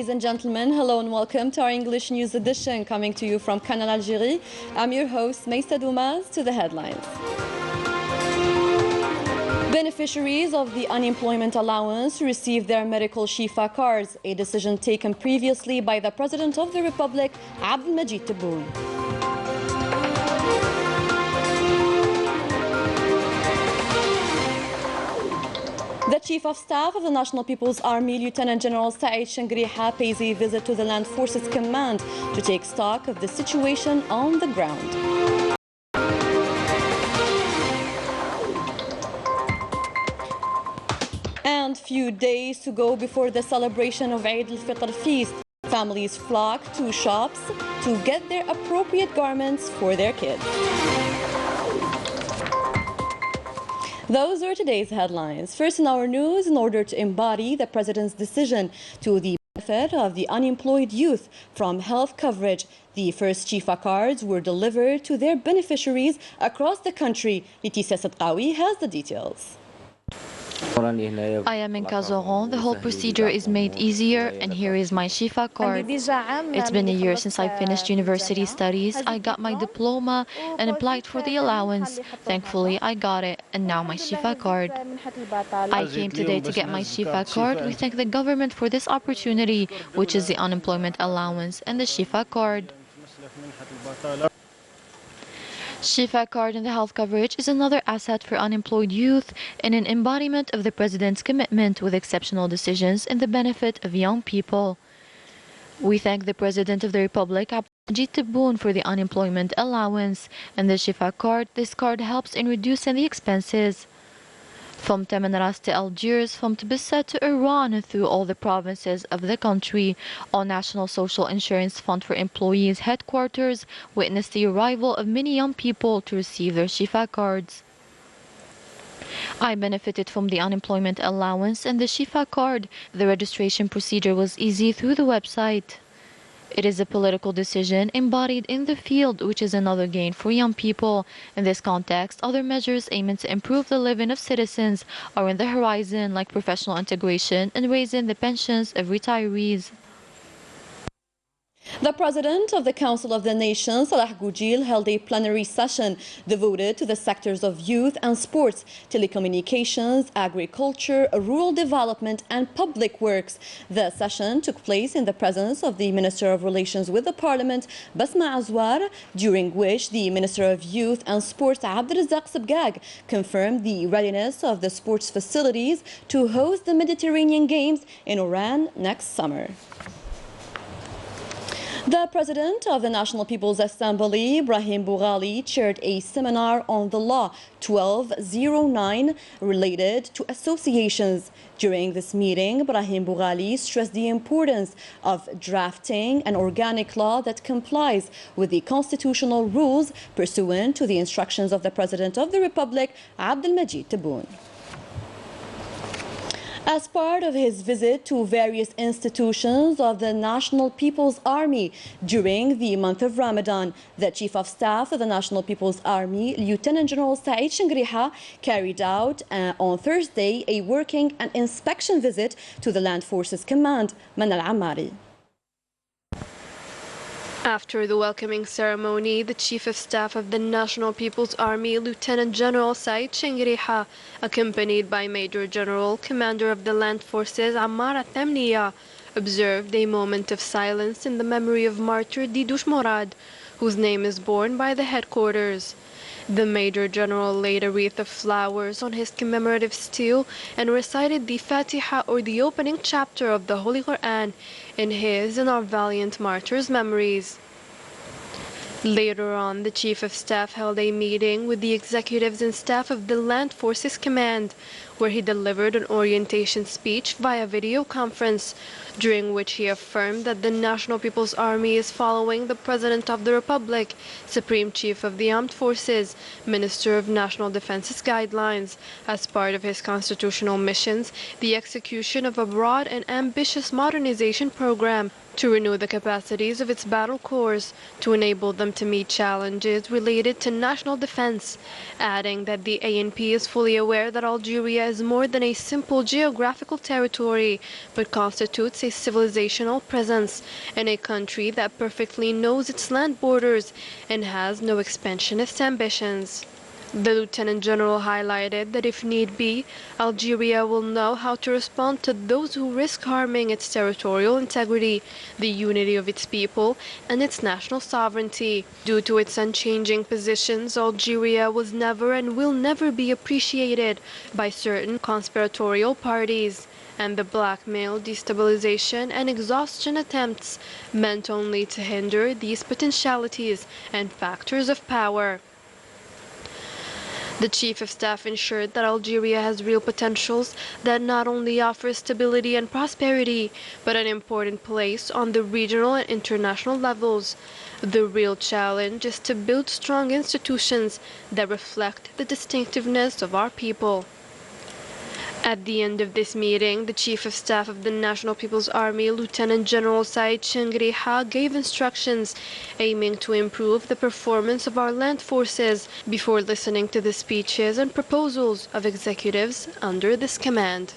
Ladies and gentlemen, hello and welcome to our English News Edition, coming to you from Canal Algérie. I'm your host, Meissa Doumaz. To the headlines. Beneficiaries of the unemployment allowance receive their medical shifa cards, a decision taken previously by the President of the Republic, Abdelmajid Tebboune. The Chief of Staff of the National People's Army, Lieutenant General Saeed Shangriha, pays a visit to the Land Forces Command to take stock of the situation on the ground. And few days to go before the celebration of Eid al-Fitr feast, families flock to shops to get their appropriate garments for their kids. Those are today's headlines. First in our news, in order to embody the President's decision to the benefit of the unemployed youth from health coverage, the first shifa cards were delivered to their beneficiaries across the country. Laetitia Sadqawi has the details. I am in Kazoron. The whole procedure is made easier, and here is my shifa card. It's been a year since I finished university studies. I got my diploma and applied for the allowance. Thankfully, I got it, and now my shifa card. I came today to get my shifa card. We thank the government for this opportunity, which is the unemployment allowance and the shifa card. Shifa card and the health coverage is another asset for unemployed youth and an embodiment of the President's commitment with exceptional decisions in the benefit of young people. We thank the President of the Republic, Abdelmajid Tebboune, for the unemployment allowance and the Shifa card. This card helps in reducing the expenses. From Tamanras to Algiers, from Tbilisi to Iran, and through all the provinces of the country, our National Social Insurance Fund for Employees headquarters witnessed the arrival of many young people to receive their Shifa cards. I benefited from the unemployment allowance and the Shifa card. The registration procedure was easy through the website. It is a political decision embodied in the field, which is another gain for young people. In this context, other measures aiming to improve the living of citizens are in the horizon, like professional integration and raising the pensions of retirees. The President of the Council of the Nation, Salah Goujil, held a plenary session devoted to the sectors of youth and sports, telecommunications, agriculture, rural development and public works. The session took place in the presence of the Minister of Relations with the Parliament, Basma Azwar, during which the Minister of Youth and Sports, Abdelrazak Sabgag, confirmed the readiness of the sports facilities to host the Mediterranean Games in Oran next summer. The President of the National People's Assembly, Brahim Boughali, chaired a seminar on the law 1209 related to associations. During this meeting, Brahim Boughali stressed the importance of drafting an organic law that complies with the constitutional rules pursuant to the instructions of the President of the Republic, Abdelmajid Tebboune. As part of his visit to various institutions of the National People's Army during the month of Ramadan, the Chief of Staff of the National People's Army, Lieutenant General Saeed Shangriha, carried out on Thursday a working and inspection visit to the Land Forces Command. Manal Ammari. After the welcoming ceremony, the Chief of Staff of the National People's Army, Lieutenant General Saeed Shangriha, accompanied by Major General, Commander of the Land Forces, Ammar Al-Tamniya, observed a moment of silence in the memory of martyr Didush Morad, whose name is borne by the headquarters. The Major General laid a wreath of flowers on his commemorative stele and recited the Fatiha, or the opening chapter of the Holy Quran, in his and our valiant martyrs' memories. Later on, the Chief of Staff held a meeting with the executives and staff of the Land Forces Command, where he delivered an orientation speech via video conference, during which he affirmed that the National People's Army is following the President of the Republic, Supreme Chief of the Armed Forces, Minister of National Defense's guidelines, as part of his constitutional missions, the execution of a broad and ambitious modernization program to renew the capacities of its battle corps, to enable them to meet challenges related to national defense, adding that the ANP is fully aware that Algeria is more than a simple geographical territory, but constitutes a civilizational presence in a country that perfectly knows its land borders and has no expansionist ambitions. The Lieutenant General highlighted that if need be, Algeria will know how to respond to those who risk harming its territorial integrity, the unity of its people, and its national sovereignty. Due to its unchanging positions, Algeria was never and will never be appreciated by certain conspiratorial parties, and the blackmail, destabilization, and exhaustion attempts meant only to hinder these potentialities and factors of power. The Chief of Staff ensured that Algeria has real potentials that not only offer stability and prosperity, but an important place on the regional and international levels. The real challenge is to build strong institutions that reflect the distinctiveness of our people. At the end of this meeting, the Chief of Staff of the National People's Army, Lieutenant General Said Shengriha, gave instructions aiming to improve the performance of our land forces before listening to the speeches and proposals of executives under this command.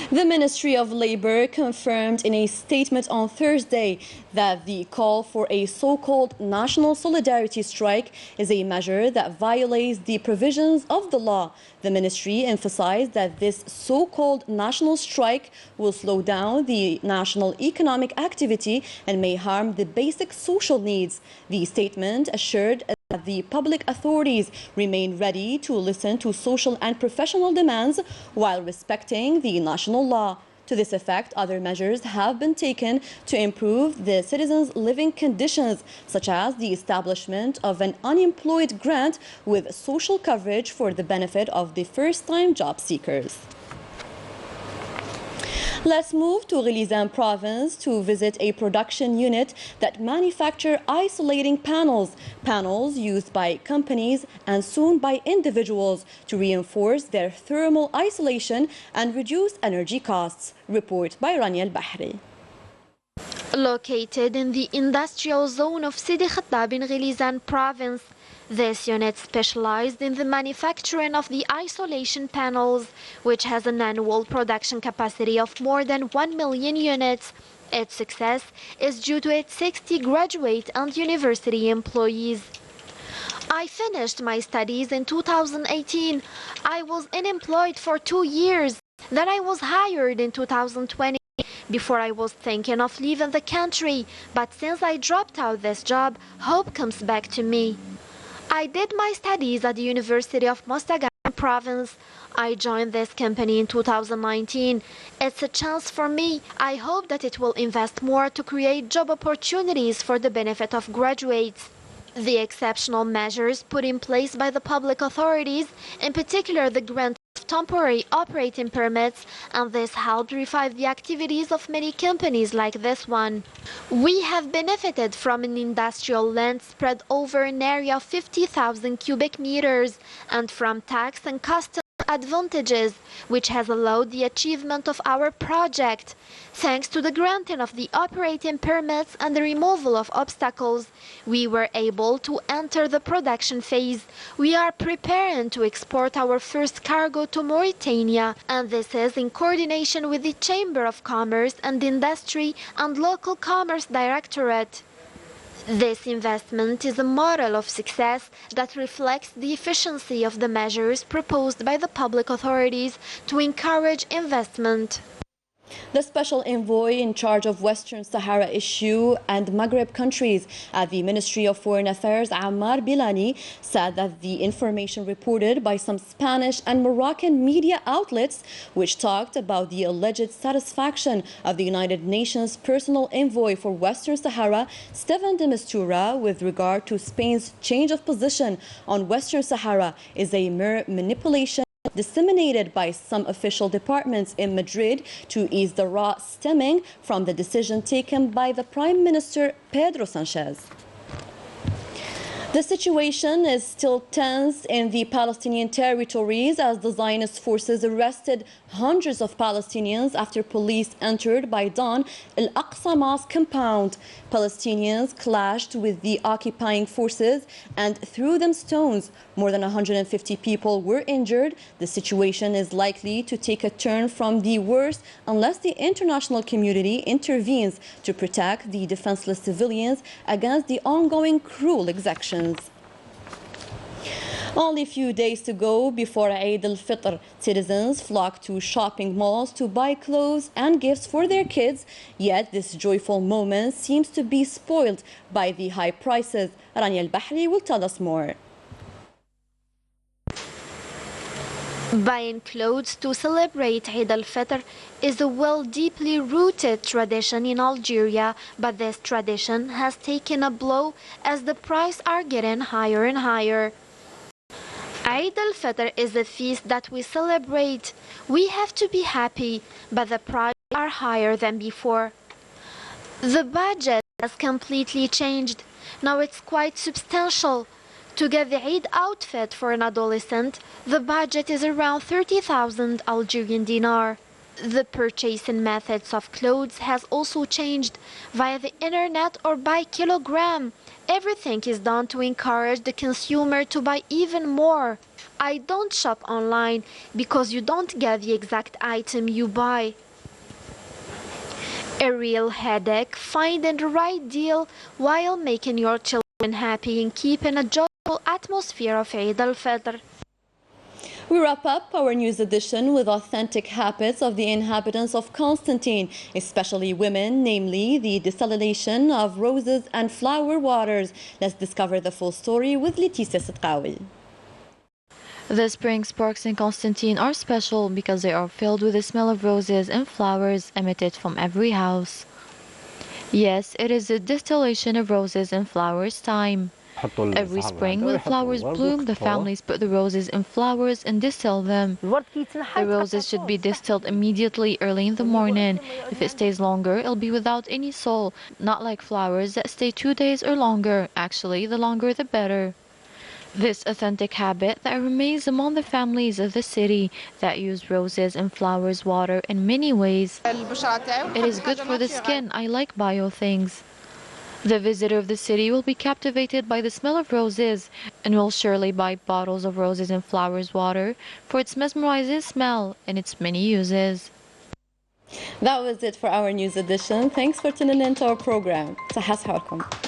The Ministry of Labour confirmed in a statement on Thursday that the call for a so-called national solidarity strike is a measure that violates the provisions of the law. The ministry emphasized that this so-called national strike will slow down the national economic activity and may harm the basic social needs. The statement assured that the public authorities remain ready to listen to social and professional demands while respecting the national law. To this effect, other measures have been taken to improve the citizens' living conditions, such as the establishment of an unemployed grant with social coverage for the benefit of the first-time job seekers. Let's move to Gilizan province to visit a production unit that manufacture isolating panels used by companies and soon by individuals to reinforce their thermal isolation and reduce energy costs. Report by Rania Al-Bahri. Located in the industrial zone of Sidi Khattab in Gilizan province, this unit specialized in the manufacturing of the isolation panels, which has an annual production capacity of more than 1 million units. Its success is due to its 60 graduate and university employees. I finished my studies in 2018. I was unemployed for 2 years. Then I was hired in 2020. Before I was thinking of leaving the country, but since I dropped out this job, hope comes back to me. I did my studies at the University of Mostagan province. I joined this company in 2019. It's a chance for me. I hope that it will invest more to create job opportunities for the benefit of graduates. The exceptional measures put in place by the public authorities, in particular the grant of temporary operating permits, and this helped revive the activities of many companies like this one. We have benefited from an industrial land spread over an area of 50,000 cubic meters and from tax and customs advantages, which has allowed the achievement of our project. Thanks to the granting of the operating permits and the removal of obstacles, we were able to enter the production phase. We are preparing to export our first cargo to Mauritania, and this is in coordination with the Chamber of Commerce and Industry and Local Commerce Directorate. This investment is a model of success that reflects the efficiency of the measures proposed by the public authorities to encourage investment. The special envoy in charge of Western Sahara issue and Maghreb countries at the Ministry of Foreign Affairs, Ammar Bilani, said that the information reported by some Spanish and Moroccan media outlets, which talked about the alleged satisfaction of the United Nations personal envoy for Western Sahara, Stefan de Mistura, with regard to Spain's change of position on Western Sahara, is a mere manipulation disseminated by some official departments in Madrid to ease the wrath stemming from the decision taken by the Prime Minister Pedro Sanchez. The situation is still tense in the Palestinian territories as the Zionist forces arrested hundreds of Palestinians after police entered by dawn Al-Aqsa Mosque compound. Palestinians clashed with the occupying forces and threw them stones. More than 150 people were injured. The situation is likely to take a turn from the worst unless the international community intervenes to protect the defenseless civilians against the ongoing cruel exactions. Only a few days to go before Eid al-Fitr, citizens flock to shopping malls to buy clothes and gifts for their kids. Yet this joyful moment seems to be spoiled by the high prices. Rania al-Bahri will tell us more. Buying clothes to celebrate Eid al-Fitr is a deeply rooted tradition in Algeria, but this tradition has taken a blow as the prices are getting higher and higher. Eid al-Fitr is a feast that we celebrate. We have to be happy, but the prices are higher than before. The budget has completely changed. Now it's quite substantial. To get the Eid outfit for an adolescent, the budget is around 30,000 Algerian dinar. The purchasing methods of clothes has also changed via the internet or by kilogram. Everything is done to encourage the consumer to buy even more. I don't shop online because you don't get the exact item you buy. A real headache finding the right deal while making your children happy and keeping a joyful atmosphere of Eid al-Fitr. We wrap up our news edition with authentic habits of the inhabitants of Constantine, especially women, namely the desalination of roses and flower waters. Let's discover the full story with Leticia Sidqawi. The spring sparks in Constantine are special because they are filled with the smell of roses and flowers emitted from every house. Yes, it is the distillation of roses and flowers time. Every spring, when flowers bloom, the families put the roses in flowers and distill them. The roses should be distilled immediately early in the morning. If it stays longer, it'll be without any soul, not like flowers that stay 2 days or longer. Actually, the longer the better. This authentic habit that remains among the families of the city that use roses and flowers water in many ways. It is good for the skin. I like bio things. The visitor of the city will be captivated by the smell of roses and will surely buy bottles of roses and flowers water for its mesmerizing smell and its many uses. That was it for our news edition. Thanks for tuning in to our program. صحة صحوركم.